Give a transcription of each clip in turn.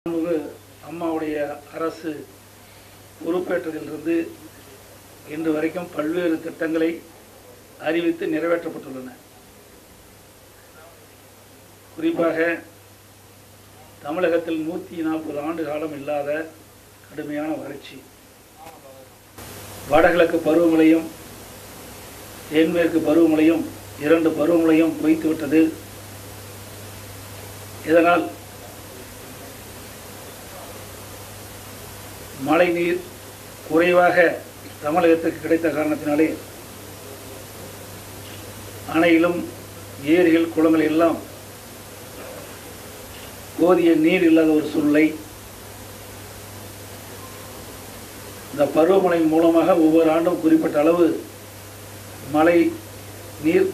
அம்மாவுடைய அரசு பொறுப்பேற்றதிலிருந்து இன்று வரைக்கும் பல்வேறு திட்டங்களை அறிவித்து நிறைவேற்றப்பட்டுள்ளன. குறிப்பாக தமிழகத்தில் 140 ஆண்டு காலம் இல்லாத கடுமையான வறட்சி, வடகிழக்கு பருவமழையும் தென்மேற்கு பருவமழையும் 2 பருவமழையும் பொய்த்துவிட்டது. இதனால் மழை நீர் குறைவாக தமிழகத்திற்கு கிடைத்த காரணத்தினாலே அணையிலும் ஏரிகள் குளங்கள் எல்லாம் போதிய நீர் இல்லாத ஒரு சூழ்நிலை. இந்த பருவமழையின் மூலமாக ஒவ்வொரு ஆண்டும் குறிப்பிட்ட அளவு மழை நீர்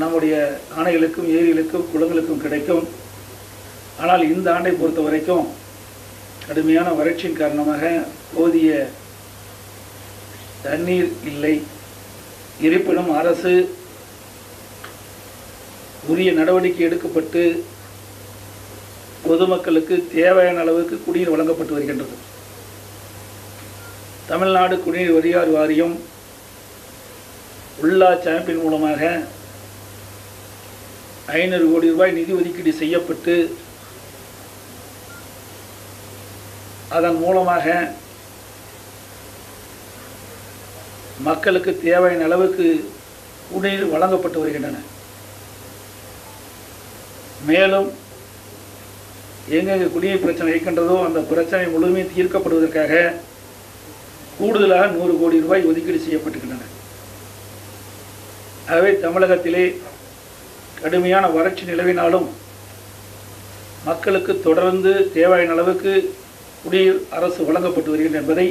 நம்முடைய அணைகளுக்கும் ஏரிகளுக்கும் குளங்களுக்கும் கிடைக்கும். ஆனால் இந்த ஆண்டை பொறுத்த வரைக்கும் கடுமையான வறட்சியின் காரணமாக போதிய தண்ணீர் இல்லை. இருப்பினும் அரசு உரிய நடவடிக்கை எடுக்கப்பட்டு பொதுமக்களுக்கு தேவையான அளவுக்கு குடிநீர் வழங்கப்பட்டு வருகின்றது. தமிழ்நாடு குடிநீர் வடிகால் வாரியம் உள்ளாட்சி அமைப்பின் மூலமாக 500 கோடி ரூபாய் நிதி ஒதுக்கீடு செய்யப்பட்டு அதன் மூலமாக மக்களுக்கு தேவையான அளவுக்கு குடிநீர் வழங்கப்பட்டு வருகின்றன. மேலும் எங்கெங்கே குடிநீர் பிரச்சனை இருக்கின்றதோ அந்த பிரச்சனை முழுமையும் தீர்க்கப்படுவதற்காக கூடுதலாக 100 கோடி ரூபாய் ஒதுக்கீடு செய்யப்பட்டிருக்கின்றன. ஆகவே தமிழகத்திலே கடுமையான வறட்சி நிலவினாலும் மக்களுக்கு தொடர்ந்து தேவையான அளவுக்கு குடிநீர் அரசு வழங்கப்பட்டு வருகின்றன என்பதை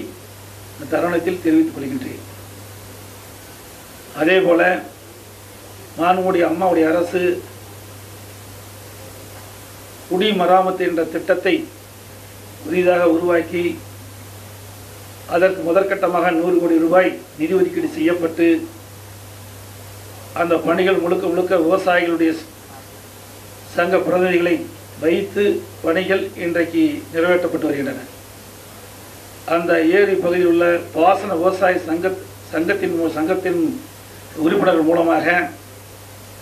இந்த தருணத்தில் தெரிவித்துக் கொள்கின்றேன். அதேபோல மாண்புமிகு அம்மாவுடைய அரசு குடிமராமத்து என்ற திட்டத்தை புதிதாக உருவாக்கி அதற்கு முதற்கட்டமாக 100 கோடி ரூபாய் நிதி ஒதுக்கீடு செய்யப்பட்டு அந்த பணிகள் முழுக்க முழுக்க விவசாயிகளுடைய சங்க பிரதிநிதிகளை வைத்து பணிகள் இன்றைக்கு நிறைவேற்றப்பட்டு வருகின்றன. அந்த ஏரி பகுதியில் உள்ள பாசன விவசாய சங்கத்தின் உறுப்பினர்கள் மூலமாக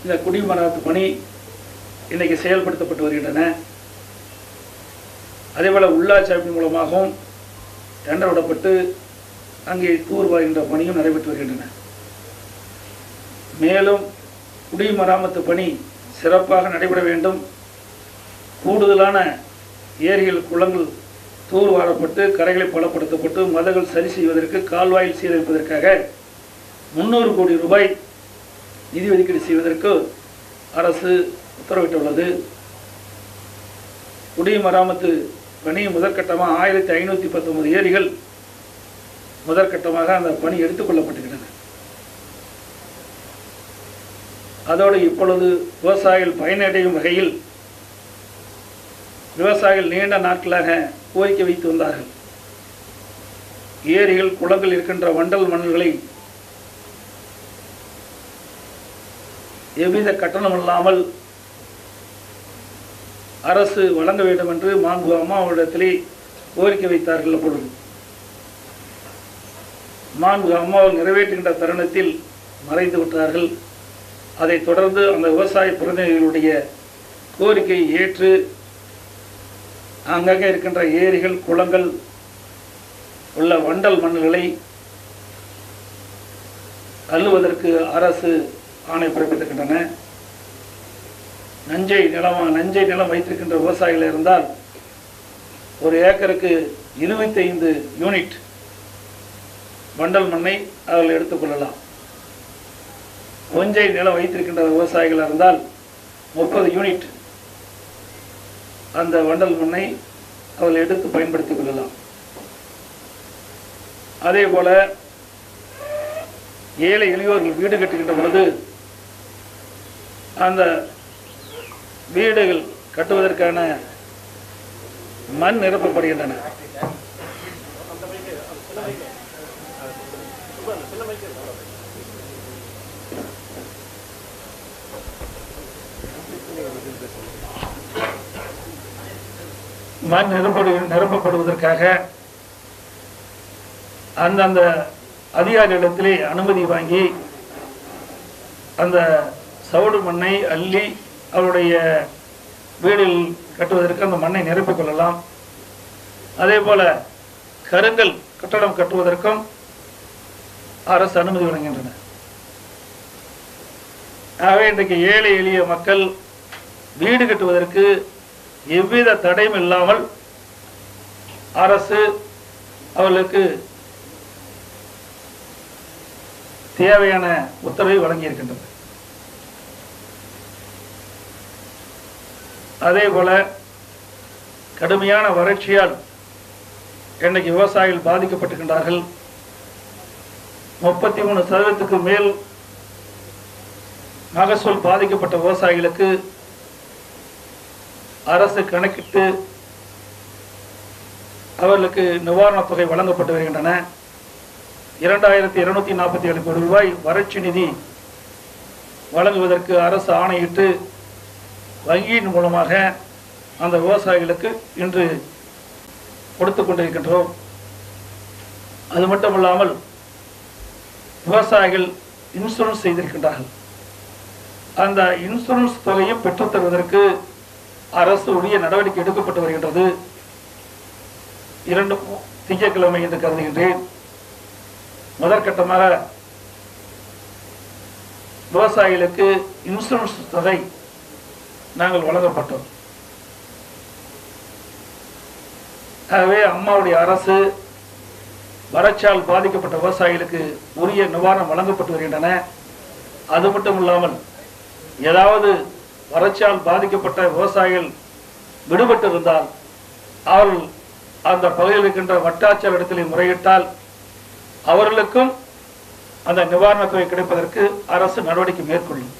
இந்த குடிமராமத்து பணி இன்றைக்கு செயல்படுத்தப்பட்டு வருகின்றன. அதேபோல் உள்ளாட்சி அமைப்பின் மூலமாகவும் டெண்டர் விடப்பட்டு அங்கே தூர்வாருகின்ற பணியும் நடைபெற்று வருகின்றன. மேலும் குடிமராமத்து பணி சிறப்பாக நடைபெற வேண்டும். கூடுதலான ஏரிகள் குளங்கள் தூர்வாரப்பட்டு கரைகளை பலப்படுத்தப்பட்டு மதங்கள் சரி செய்வதற்கு கால்வாயில் சீரமைப்பதற்காக 300 கோடி ரூபாய் நிதி ஒதுக்கீடு செய்வதற்கு அரசு உத்தரவிட்டுள்ளது. குடிமராமத்து பணி முதற்கட்டமாக 1519 ஏரிகள் முதற்கட்டமாக அந்த பணி எடுத்துக்கொள்ளப்பட்டிருக்கின்றன. அதோடு இப்பொழுது விவசாயிகள் பயனடையும் வகையில் விவசாயிகள் நீண்ட நாட்களாக கோரிக்கை வைத்து வந்தார்கள். ஏரிகள் குளங்கள் இருக்கின்ற வண்டல் மணல்களை எவ்வித கட்டணம் இல்லாமல் அரசு வழங்க வேண்டும் என்று மாண்புமிகு அம்மாவிடத்திலே கோரிக்கை வைத்தார்கள். அப்பொழுது மாண்புமிகு அம்மாவை நிறைவேற்றுகின்ற தருணத்தில் மறைந்து விட்டார்கள். அதைத் தொடர்ந்து அந்த விவசாய பிரதிநிதிகளுடைய கோரிக்கையை ஏற்று அங்கங்கே இருக்கின்ற ஏரிகள் குளங்கள் உள்ள வண்டல் மணல்களை அள்ளுவதற்கு அரசு ஆணை பிறப்பித்திருக்கின்றன. நஞ்சை நிலம் வைத்திருக்கின்ற விவசாயிகள் இருந்தால் ஒரு ஏக்கருக்கு 25 யூனிட் வண்டல் மண்ணை அவர்கள் எடுத்துக்கொள்ளலாம். கொஞ்சை நிலம் வைத்திருக்கின்ற விவசாயிகள் இருந்தால் 30 யூனிட் அந்த வண்டல் மண்ணை அவர்கள் எடுத்து பயன்படுத்திக் கொள்ளலாம். அதே போல ஏழை எளியோர்கள் வீடு கட்டுகின்ற பொழுது அந்த வீடுகள் கட்டுவதற்கான மண் நிரப்பப்படுகின்றன. மண் நிரப்பப்படுவதற்காக அந்தந்த அதிகாரிகளிடத்திலே அனுமதி வாங்கி அந்த சவுடு மண்ணை அள்ளி அவருடைய வீடில் கட்டுவதற்கு அந்த மண்ணை நிரப்பிக் கொள்ளலாம். அதே போல கருங்கல் கட்டடம் கட்டுவதற்கும் அரசு அனுமதி வழங்குகின்றன. ஆகவே இன்றைக்கு ஏழை எளிய மக்கள் வீடு கட்டுவதற்கு எவ்வித தடையும் இல்லாமல் அரசு அவர்களுக்கு தேவையான உத்தரவை வழங்கியிருக்கின்றது. அதே போல கடுமையான வறட்சியால் இன்றைக்கு விவசாயிகள் பாதிக்கப்பட்டிருக்கின்றார்கள். 33% மேல் மகசூல் பாதிக்கப்பட்ட விவசாயிகளுக்கு அரசு கணக்கிட்டு அவர்களுக்கு நிவாரணத் தொகை வழங்கப்பட்டு வருகின்றன. 2247 கோடி ரூபாய் வறட்சி நிதி வழங்குவதற்கு அரசு ஆணையிட்டு வங்கியின் மூலமாக அந்த விவசாயிகளுக்கு இன்று கொடுத்து கொண்டிருக்கின்றோம். அது மட்டுமல்லாமல் விவசாயிகள் இன்சூரன்ஸ் செய்திருக்கின்றார்கள். அந்த இன்சூரன்ஸ் தொகையும் பெற்றுத் தருவதற்கு அரசு உரிய நடவடிக்கை எடுக்கப்பட்டு வருகின்றது. 2 திங்கட்கிழமை என்று கருதுகின்றேன். முதற்கட்டமாக விவசாயிகளுக்கு இன்சூரன்ஸ் தொகை நாங்கள் வழங்கப்பட்டோம். ஆகவே அம்மாவுடைய அரசு வறட்சியால் பாதிக்கப்பட்ட விவசாயிகளுக்கு உரிய நிவாரணம் வழங்கப்பட்டு வருகின்றன. அது மட்டும் இல்லாமல் ஏதாவது வறட்சியால் பாதிக்கப்பட்ட விவசாயிகள் விடுபட்டு இருந்தால் அவர்கள் அந்த பகுதியில் இருக்கின்ற வட்டாட்சியர் இடத்திலே முறையிட்டால் அவர்களுக்கும் அந்த நிவாரணத் தொகை கிடைப்பதற்கு அரசு நடவடிக்கை மேற்கொள்ளும்.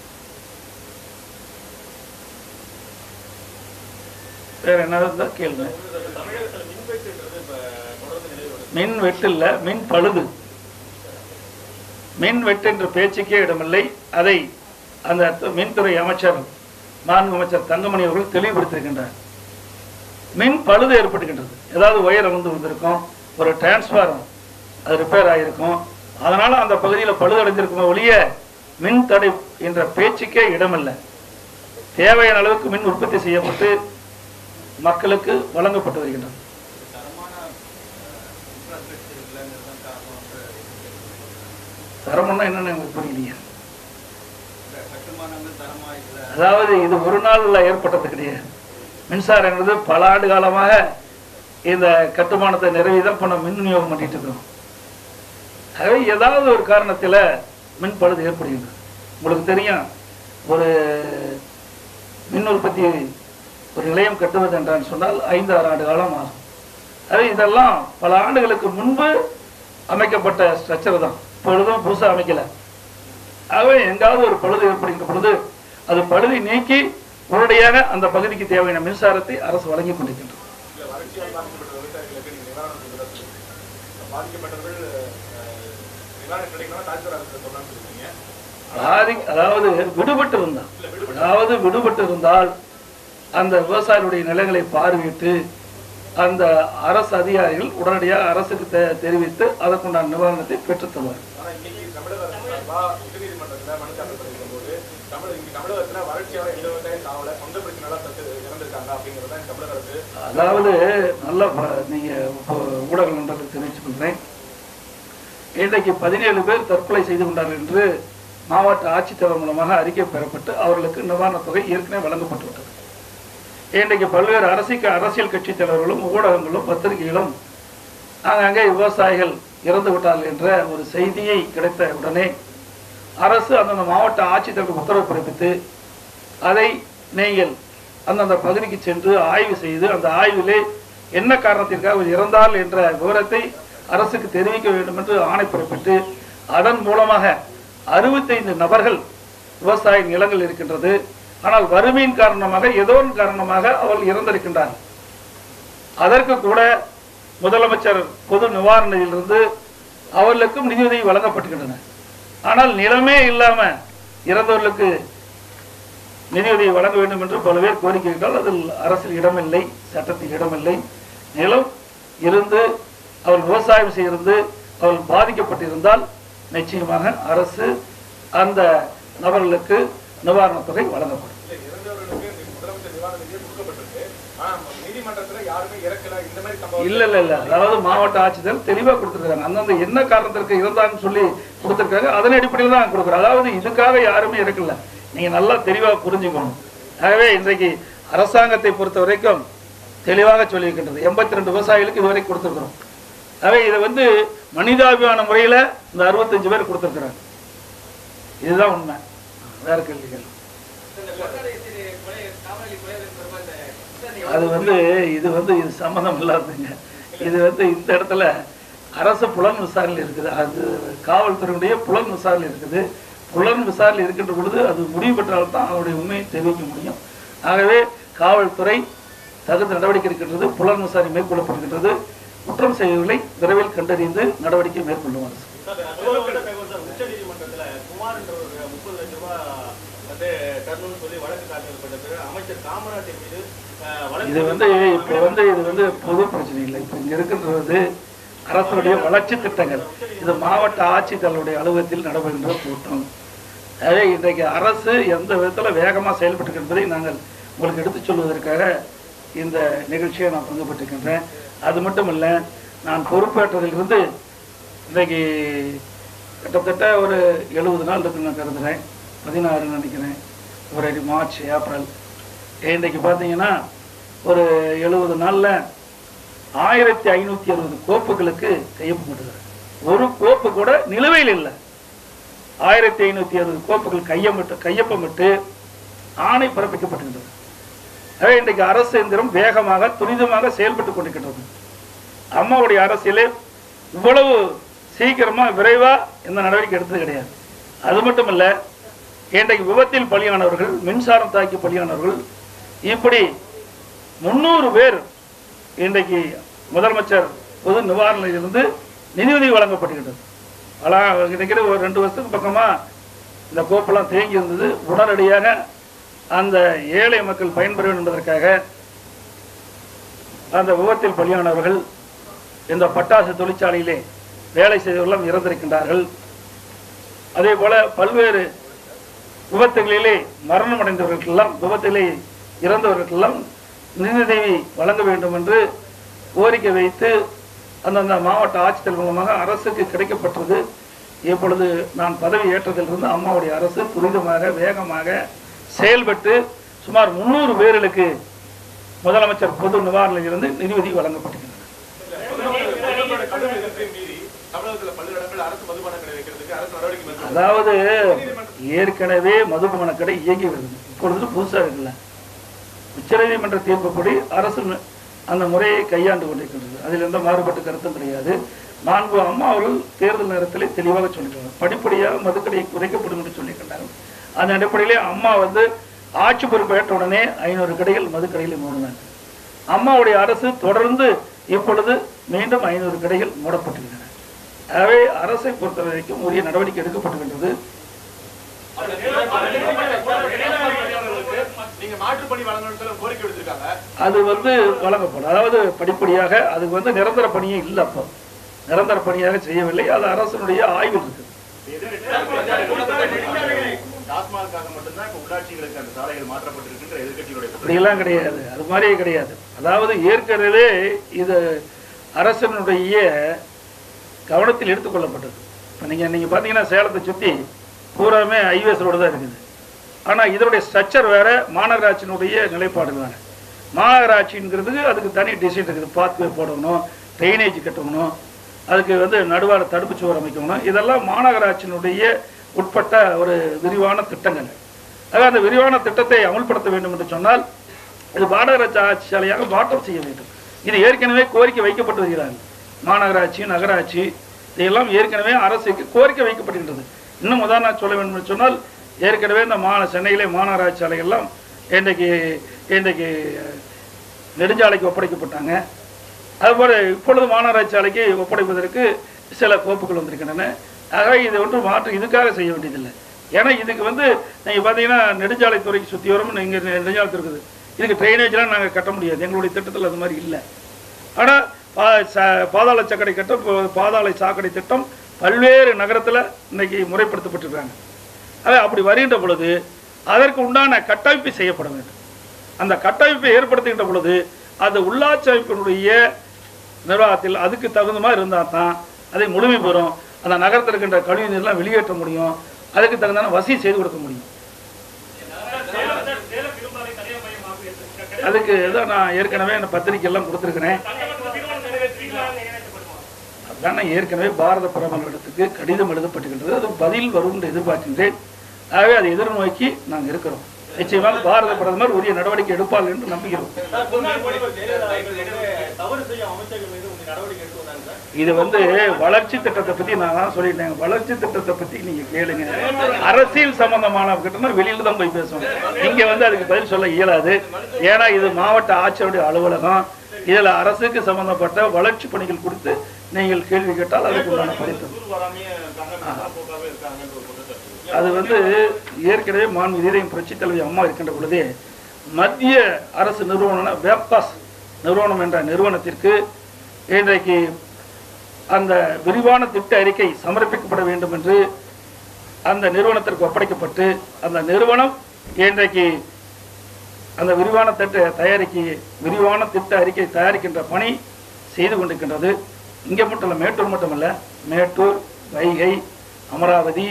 வேற என்ன கேள்வி? மின் வெட்டு இல்ல, மின் பழுது. மின் வெட்டு என்ற பேச்சுக்கே இடமில்லை. அதை அந்த மின்துறை அமைச்சர் மாண்பு அமைச்சர் தங்கமணி அவர்கள் தெளிவுபடுத்தியிருக்கின்றார். மின் பழுது ஏற்பட்டுகின்றது. ஏதாவது ஒயர் வந்திருக்கும், ஒரு டிரான்ஸ்பார்மர் அது ரிப்பேர் ஆகியிருக்கும், அதனால அந்த பகுதியில் பழுதடைந்திருக்கும் ஒழிய மின் தடை என்ற பேச்சுக்கே இடமில்லை. தேவையான அளவுக்கு மின் உற்பத்தி செய்யப்பட்டு மக்களுக்கு வழங்கப்பட்டு வருகின்றது. தரம்னா என்னன்னு எனக்கு புரியலையே. அதாவது இது ஒரு நாள்ல ஏற்பட்டது கிடையாது. மின்சாரம் என்பது பல ஆண்டு காலமாக இந்த கட்டுமானத்தை நிறைவேதான் பண்ண மின் விநியோகம் பண்ணிட்டு இருக்கோம். ஆகவே ஏதாவது ஒரு காரணத்தில் மின் பழுது ஏற்படுகின்றது. உங்களுக்கு தெரியும், ஒரு மின் உற்பத்தி ஒரு நிலையம் கட்டுவது என்றான்னு சொன்னால் 5-6 ஆண்டு காலம் ஆகும். அது இதெல்லாம் பல ஆண்டுகளுக்கு முன்பு அமைக்கப்பட்ட ஸ்ட்ரக்சர் தான், இப்பொழுதும் புதுசாக அமைக்கல. ஆகவே எங்காவது ஒரு பழுது ஏற்படுகின்ற பொழுது அது பழுதை நீக்கி உடனடியாக அந்த பகுதிக்கு தேவையான மின்சாரத்தை அரசு வழங்கி கொண்டிருக்கின்றது. அதாவது விடுபட்டு இருந்தால் அந்த விவசாயிகளுடைய நிலங்களை பார்வையிட்டு அந்த அரசு அதிகாரிகள் உடனடியாக அரசுக்கு தெரிவித்து அதற்குண்டான நிவாரணத்தை பெற்றுத் தருவார். அதாவது நல்ல நீங்க ஊடக நண்பர்கள் தெரிவித்துக் கொள்கிறேன். இன்றைக்கு 17 பேர் தற்கொலை செய்து கொண்டார்கள் என்று மாவட்ட ஆட்சித்தலைவர் மூலமாக அறிக்கை பெறப்பட்டு அவர்களுக்கு நிவாரணத் தொகை ஏற்கனவே வழங்கப்பட்டுவிட்டது. இன்றைக்கு பல்வேறு அரசியல் கட்சி தலைவர்களும் ஊடகங்களும் பத்திரிகைகளும் அங்கங்கே விவசாயிகள் இறந்து விட்டார்கள் என்ற ஒரு செய்தியை கிடைத்த உடனே அரசு அந்தந்த மாவட்ட ஆட்சித்தலைவர் உத்தரவு பிறப்பித்து அதை நீங்கள் அந்தந்த பகுதிக்கு சென்று ஆய்வு செய்து அந்த ஆய்விலே என்ன காரணத்திற்காக இறந்தால் என்ற விவரத்தை அரசுக்கு தெரிவிக்க வேண்டும் என்று ஆணை பிறப்பிட்டு அதன் மூலமாக 65 நபர்கள் விவசாய நிலங்கள் இருக்கின்றது. ஆனால் வறுமையின் காரணமாக ஏதோ ஒரு காரணமாக அவர்கள் இறந்திருக்கின்றார்கள். அதற்கு கூட முதலமைச்சர் பொது நிவாரண நிதியிலிருந்து அவர்களுக்கும் நிதியுதவி வழங்கப்பட்டுகின்றன. ஆனால் நிலமே இல்லாம இறந்தவர்களுக்கு நிதியுதவி வழங்க வேண்டும் என்று பல பேர் கோரிக்கை வைத்தால் அதில் அரசில் இடமில்லை, சட்டத்தில் இடமில்லை. நிலம் இருந்து அவர்கள் விவசாயம் செய்திருந்து அவர்கள் பாதிக்கப்பட்டிருந்தால் நிச்சயமாக அரசு அந்த நபர்களுக்கு நிவாரணத் தொகை வழங்கப்படும். இல்ல இல்ல இல்ல, அதாவது மாவட்ட ஆட்சித்தலைவர் தெளிவா கொடுத்திருக்காங்க. அந்தந்த என்ன காரணத்திற்கு இருந்தாங்கன்னு சொல்லி கொடுத்திருக்காங்க. அதன் அடிப்படையில் தான் கொடுக்குறோம். அதாவது இதுக்காக யாருமே இருக்கல, நீங்க நல்லா தெளிவா புரிஞ்சுக்கணும். ஆகவே இன்றைக்கு அரசாங்கத்தை பொறுத்த வரைக்கும் தெளிவாக சொல்லியிருக்கின்றது. 82 விவசாயிகளுக்கு இதுவரை கொடுத்திருக்கிறோம். ஆகவே இதை மனிதாபிமான முறையில இந்த 65 பேர் கொடுத்திருக்கிறாங்க. இதுதான் உண்மை, வேற கேள்விகள். அது இது சம்மந்தம் இல்லாததுங்க. இது இந்த இடத்துல அரசு புலன் விசாரணை இருக்குது, அது காவல்துறையுடைய புலன் விசாரணை இருக்குது. புலன் விசாரணை இருக்கின்ற பொழுது அது முடிவு பெற்றால்தான் அவருடைய உண்மையை தெரிவிக்க முடியும். ஆகவே காவல்துறை தகுந்த நடவடிக்கை இருக்கின்றது, புலன் விசாரணை மேற்கொள்ளப்படுகின்றது. குற்றம் செய்தவர்களை விரைவில் கண்டறிந்து நடவடிக்கை மேற்கொள்ளும் அரசு. இது இது பொது பிரச்சனை இல்லை. இப்ப இங்க இருக்கின்றது அரசுடைய வளர்ச்சி திட்டங்கள். இது மாவட்ட ஆட்சித்தலைவருடைய அலுவலகத்தில் நடைபெறுகின்ற கூட்டம். எனவே இன்றைக்கு அரசு எந்த விதத்துல வேகமா செயல்பட்டு என்பதை நாங்கள் உங்களுக்கு எடுத்துச் சொல்வதற்காக இந்த நிகழ்ச்சியை நான் பங்கு பெற்றிருக்கின்றேன். அது மட்டும் இல்லை, நான் பொறுப்பேற்றதிலிருந்து இன்றைக்கு கிட்டத்தட்ட ஒரு 70 நாள் இருக்குன்னு நான் கருதுகிறேன். 16 நினைக்கிறேன், ஒரு மார்ச் ஏப்ரல். இன்றைக்கு பார்த்தீங்கன்னா ஒரு 70 நாளில் 1560 கோப்புகளுக்கு கையொப்பமிட்டுகிறார். ஒரு கோப்பு கூட நிலுவையில் இல்லை. 1560 கோப்புகள் கையொப்பமிட்டு ஆணை பிறப்பிக்கப்பட்டுகின்றது. எனவே இன்றைக்கு அரசு எந்திரம் வேகமாக துரிதமாக செயல்பட்டு கொண்டிருக்கின்றது. அம்மாவுடைய அரசியலே இவ்வளவு சீக்கிரமா விரைவா எந்த நடவடிக்கை எடுத்தது கிடையாது. அது மட்டும் இல்ல, இன்றைக்கு விபத்தில் பலியானவர்கள், மின்சாரம் தாக்கி பலியானவர்கள், இப்படி 300 பேர் இன்றைக்கு முதலமைச்சர் பொது நிவாரணத்திலிருந்து நிதியுதவி வழங்கப்படுகின்றது. கிடைக்கிற ஒரு 2 வருஷத்துக்கு பக்கமா இந்த கோப்பெல்லாம் தேங்கி இருந்தது. உடனடியாக அந்த ஏழை மக்கள் பயன்பெற வேண்டும் என்பதற்காக அந்த விபத்தில் பலியானவர்கள், இந்த பட்டாசு தொழிற்சாலையிலே வேலை செய்தவர்களும் இறந்திருக்கின்றார்கள். அதே போல பல்வேறு விபத்துகளிலே மரணம் அடைந்தவர்களுக்கெல்லாம், விபத்திலே இறந்தவர்களுக்கெல்லாம் நிதியுதவி வழங்க வேண்டும் என்று கோரிக்கை வைத்து அந்தந்த மாவட்ட ஆட்சித்தலைவர் மூலமாக அரசுக்கு கிடைக்கப்பட்டது. இப்பொழுது நான் பதவி ஏற்றதிலிருந்து அம்மாவுடைய அரசு துரிதமாக வேகமாக செயல்பட்டு சுமார் 300 பேர்களுக்கு முதலமைச்சர் பொது நிவாரணத்திலிருந்து நிதியுதவி வழங்கப்பட்டிருக்கிறது. அதாவது ஏற்கனவே மதுபான கடை இயங்கி வருது, இப்பொழுது புதுசாக இருக்குல்ல. உச்சநீதிமன்ற தீர்ப்புப்படி அரசு அந்த முறையை கையாண்டு கொண்டிருக்கின்றது. அதில் எந்த மாறுபட்ட கருத்தும் கிடையாது. மாண்பு அம்மா அவர்கள் தேர்தல் நேரத்தில் தெளிவாக சொல்லியிருக்காங்க, படிப்படியாக மதுக்கடையை குறைக்கப்படும் என்று சொல்லியிருக்கின்றார்கள். அந்த அடிப்படையிலே அம்மா ஆட்சி பொறுப்பேற்ற உடனே 500 கடைகள் மதுக்கடையில் மூடினாங்க. அம்மாவுடைய அரசு தொடர்ந்து இப்பொழுது மீண்டும் 500 கடைகள் மூடப்பட்டிருக்கின்றன. ஆகவே அரசை பொறுத்த வரைக்கும் உரிய நடவடிக்கை எடுக்கப்பட்டுகின்றது. அது வழங்கப்படும். அதாவது படிப்படியாக அதுக்கு நிரந்தர பணியே இல்லை, அப்போ நிரந்தர பணியாக செய்யவில்லை. அது அரசனுடைய ஆய்வில் இருக்கு. அப்படியெல்லாம் கிடையாது, அது மாதிரியே கிடையாது. அதாவது ஏற்கனவே இது அரசனுடைய கவனத்தில் எடுத்துக்கொள்ளப்பட்டது. இப்போ நீங்கள் பார்த்தீங்கன்னா சேலத்தை சுற்றி பூராமே ஹைவேஸ் ரோடு தான் இருக்குது. ஆனால் இதனுடைய ஸ்ட்ரக்சர் வேறு, மாநகராட்சியினுடைய நிலைப்பாடு வேறு. மாநகராட்சிங்கிறதுக்கு அதுக்கு தனி டிசைன் இருக்குது. பாத்வே போடணும், ட்ரைனேஜ் கட்டணும், அதுக்கு நடுவார தடுப்பு சுவர் அமைக்கணும். இதெல்லாம் மாநகராட்சியினுடைய உட்பட்ட ஒரு விரிவான திட்டங்கள். ஆக அந்த விரிவான திட்டத்தை அமல்படுத்த வேண்டும் என்று சொன்னால் இது மாநகராட்சி ஆட்சி சாலையாக மாற்றம் செய்ய வேண்டும். இது ஏற்கனவே கோரிக்கை வைக்கப்பட்டு வருகிறார்கள். மாநகராட்சி, நகராட்சி இதெல்லாம் ஏற்கனவே அரசுக்கு கோரிக்கை வைக்கப்படுகின்றது. இன்னும் உதாரணம் சொல்ல வேண்டும் என்று சொன்னால், ஏற்கனவே இந்த சென்னையிலே மாநகராட்சி சாலைகள்லாம் இன்றைக்கு நெடுஞ்சாலைக்கு ஒப்படைக்கப்பட்டாங்க. அதுபோல் இப்பொழுது மாநகராட்சி சாலைக்கு ஒப்படைப்பதற்கு சில கோப்புகள் வந்திருக்கின்றன. ஆகவே இது ஒன்று மாற்று இதுக்காக செய்ய வேண்டியதில்லை. ஏன்னா இதுக்கு வந்து நீங்கள் பார்த்தீங்கன்னா நெடுஞ்சாலைத்துறைக்கு சுற்றி வரும் இங்கே நெடுஞ்சாலைத்து இருக்குது, இதுக்கு ட்ரைனேஜ்லாம் நாங்கள் கட்ட முடியாது, எங்களுடைய திட்டத்தில் அது மாதிரி இல்லை. ஆனால் பாதாள சாக்கடை கட்டம், பாதாள சாக்கடை திட்டம் பல்வேறு நகரத்தில் இன்னைக்கு முறைப்படுத்தப்பட்டிருக்காங்க. அப்படி வருகின்ற பொழுது அதற்கு உண்டான கட்டமைப்பு செய்யப்பட வேண்டும். அந்த கட்டமைப்பை ஏற்படுத்துகின்ற பொழுது அது உள்ளாட்சி அமைப்பினுடைய நிர்வாகத்தில் அதுக்கு தகுந்த மாதிரி இருந்தால் தான் அதை முழுமை பெறும். அந்த நகரத்தில் இருக்கின்ற கழிவு நீர்லாம் வெளியேற்ற முடியும், அதுக்கு தகுந்தான வசதி செய்து கொடுக்க முடியும். அதுக்கு ஏதோ நான் ஏற்கனவே அந்த பத்திரிகை எல்லாம் கொடுத்துருக்கிறேன். அதுதான் நான் ஏற்கனவே பாரத பிரதமரிடத்துக்கு கடிதம் எழுதப்பட்டுகின்றது, அது பதில் வரும் என்று எதிர்பார்க்கின்றேன். ஆகவே அதை எதிர்நோக்கி நாங்கள் இருக்கிறோம். நிச்சயமாக பாரத பிரதமர் உரிய நடவடிக்கை எடுப்பார் என்று நம்புகிறோம். இது வந்து வளர்ச்சி திட்டத்தை பத்தி நான் தான் சொல்லிட்டேன். வளர்ச்சி திட்டத்தை பத்தி நீங்க கேளுங்க. அரசியல் சம்பந்தமான கிட்டனா வெளியில தான் போய் பேசணும், இங்க வந்து அதுக்கு பதில் சொல்ல இயலாது. ஏன்னா இது மாவட்ட ஆட்சியருடைய அலுவலகம். இதுல அரசுக்கு சம்பந்தப்பட்ட வளர்ச்சி பணிகள் குறித்து நீங்கள் கேள்வி கேட்டால் அதுக்கு உண்டான படிப்பு அது வந்து ஏற்கனவே மாண்பு இதயம் புரட்சி தலைவி அம்மா இருக்கின்ற பொழுதே மத்திய அரசு நிறுவனம் வேப்காஸ் நிறுவனம் என்ற நிறுவனத்திற்கு இன்றைக்கு அந்த விரிவான திட்ட அறிக்கை சமர்ப்பிக்கப்பட வேண்டும் என்று அந்த நிறுவனத்திற்கு ஒப்படைக்கப்பட்டு அந்த நிறுவனம் இன்றைக்கு அந்த விரிவான திட்ட அறிக்கை தயாரிக்கின்ற பணி செய்து கொண்டிருக்கின்றது. இங்கே மட்டும் இல்லை, மேட்டூர் மட்டுமல்ல, மேட்டூர், வைகை, அமராவதி,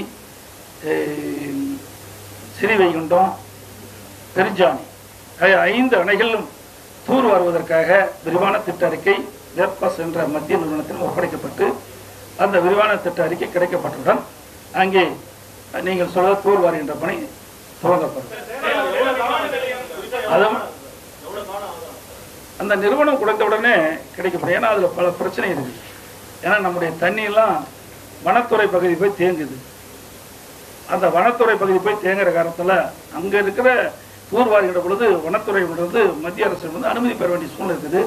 ஸ்ரீவைகுண்டம், பெருஞ்சாணி 5 அணைகளிலும் தூர் வருவதற்காக விரிவான திட்ட அறிக்கை வேப்காஸ் என்ற மத்திய நிறுவனத்தில் ஒப்படைக்கப்பட்டு அந்த விரிவான திட்ட அறிக்கை கிடைக்கப்பட்டவுடன் அங்கே நீங்கள் சொல்ல தூர் வாருகின்ற பணி துவங்கப்படும். அதுவும் அந்த நிறுவனம் கொடுத்தவுடனே கிடைக்கப்படும். ஏன்னா அதில் பல பிரச்சனை இருக்குது. ஏன்னா நம்முடைய தண்ணியெல்லாம் வனத்துறை பகுதி போய் தேங்குது. அந்த வனத்துறை பகுதி போய் தேங்குற காரணத்தில் அங்கே இருக்கிற தூர்வாரிகின்ற பொழுது வனத்துறை மத்திய அரசு வந்து அனுமதி பெற வேண்டிய சூழ்நிலை இருக்குது.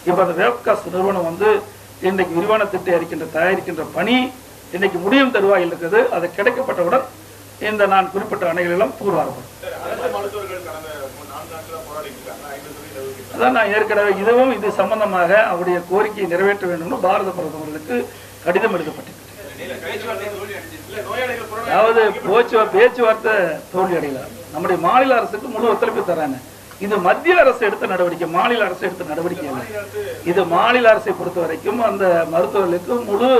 இப்போ அந்த வேப்காஸ் நிறுவனம் வந்து இன்றைக்கு விரிவான திட்ட தயாரிக்கின்ற பணி இன்னைக்கு முடியும் தருவாயில் இருக்குது. அது கிடைக்கப்பட்டவுடன் இந்த நான் குறிப்பிட்ட அணைகளெல்லாம் தூர்வாரப்படும். அதான் நான் ஏற்கனவே இதுவும் இது சம்பந்தமாக அவருடைய கோரிக்கையை நிறைவேற்ற வேண்டும் பாரத பிரதமர்களுக்கு கடிதம் எழுதப்பட்டிருக்கிறது. அதாவது பேச்சுவார்த்தை தோல்வி அடையலாம். நம்முடைய மாநில அரசுக்கு முழு ஒத்துழைப்பு தராங்க. இது மத்திய அரசு எடுத்த நடவடிக்கை, மாநில அரசு எடுத்த நடவடிக்கை அல்ல. இது மாநில அரசை பொறுத்த வரைக்கும் அந்த மருத்துவர்களுக்கு முழு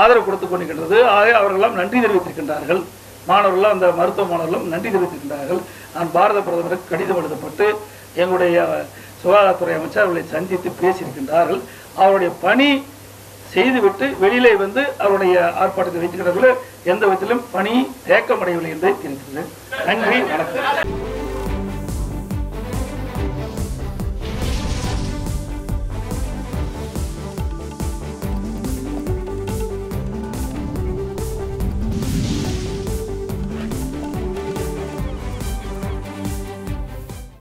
ஆதரவு கொடுத்து கொண்டிருக்கின்றது. ஆக அவர்களெல்லாம் நன்றி தெரிவித்திருக்கின்றார்கள். மாணவர்கள்லாம் அந்த மருத்துவ மாணவர்களும் நன்றி தெரிவித்திருக்கின்றார்கள். நான் பாரத பிரதமருக்கு கடிதம் எழுதப்பட்டு எங்களுடைய சுகாதாரத்துறை அமைச்சர் அவர்களை சந்தித்து பேசியிருக்கின்றார்கள். அவருடைய பணி செய்துவிட்டு வெளியிலே வந்து அவருடைய ஆர்ப்பாட்டத்தை வைத்துக்கிறவர்கள் எந்த விதத்திலும் பணி தேக்கமடையவில்லை என்பதை தெரிவித்தது. நன்றி, வணக்கம்.